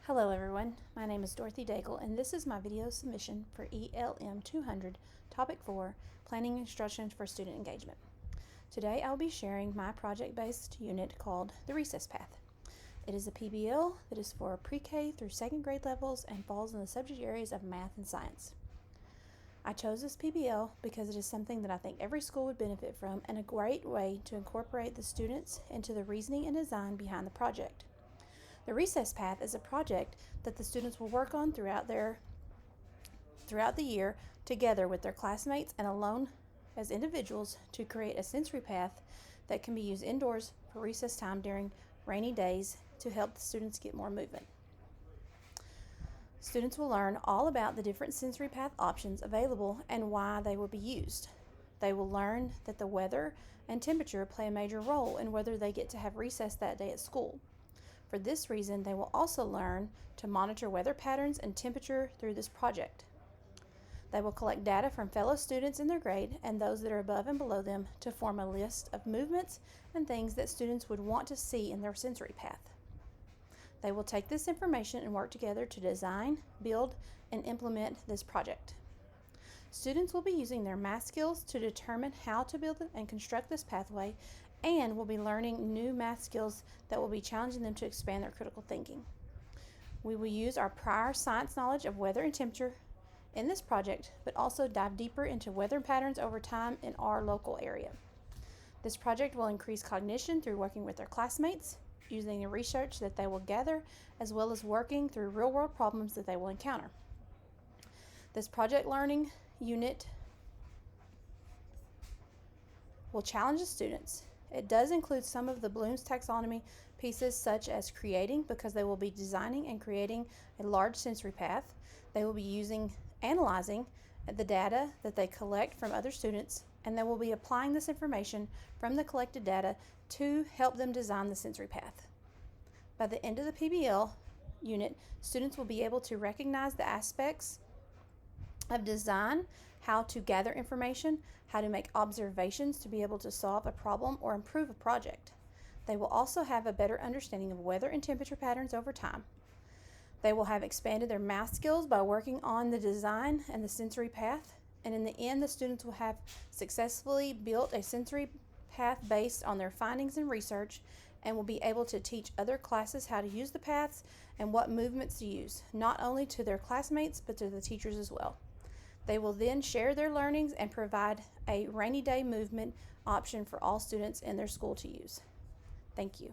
Hello everyone, my name is Dorothy Daigle and this is my video submission for ELM 200, Topic 4, Planning Instructions for Student Engagement. Today I'll be sharing my project-based unit called the Recess Path. It is a PBL that is for pre-K through second grade levels and falls in the subject areas of math and science. I chose this PBL because it is something that I think every school would benefit from and a great way to incorporate the students into the reasoning and design behind the project. The Recess Path is a project that the students will work on throughout the year together with their classmates and alone as individuals to create a sensory path that can be used indoors for recess time during rainy days to help the students get more movement. Students will learn all about the different sensory path options available and why they will be used. They will learn that the weather and temperature play a major role in whether they get to have recess that day at school. For this reason, they will also learn to monitor weather patterns and temperature through this project. They will collect data from fellow students in their grade and those that are above and below them to form a list of movements and things that students would want to see in their sensory path. They will take this information and work together to design, build, and implement this project. Students will be using their math skills to determine how to build and construct this pathway and will be learning new math skills that will be challenging them to expand their critical thinking. We will use our prior science knowledge of weather and temperature in this project, but also dive deeper into weather patterns over time in our local area. This project will increase cognition through working with their classmates, using the research that they will gather, as well as working through real-world problems that they will encounter. This project learning unit will challenge the students. It does include some of the Bloom's taxonomy pieces such as creating, because they will be designing and creating a large sensory path. They will be analyzing the data that they collect from other students, and they will be applying this information from the collected data to help them design the sensory path. By the end of the PBL unit, students will be able to recognize the aspects of design, how to gather information, how to make observations to be able to solve a problem or improve a project. They will also have a better understanding of weather and temperature patterns over time. They will have expanded their math skills by working on the design and the sensory path, and in the end, the students will have successfully built a sensory path based on their findings and research and will be able to teach other classes how to use the paths and what movements to use, not only to their classmates but to the teachers as well. They will then share their learnings and provide a rainy day movement option for all students in their school to use. Thank you.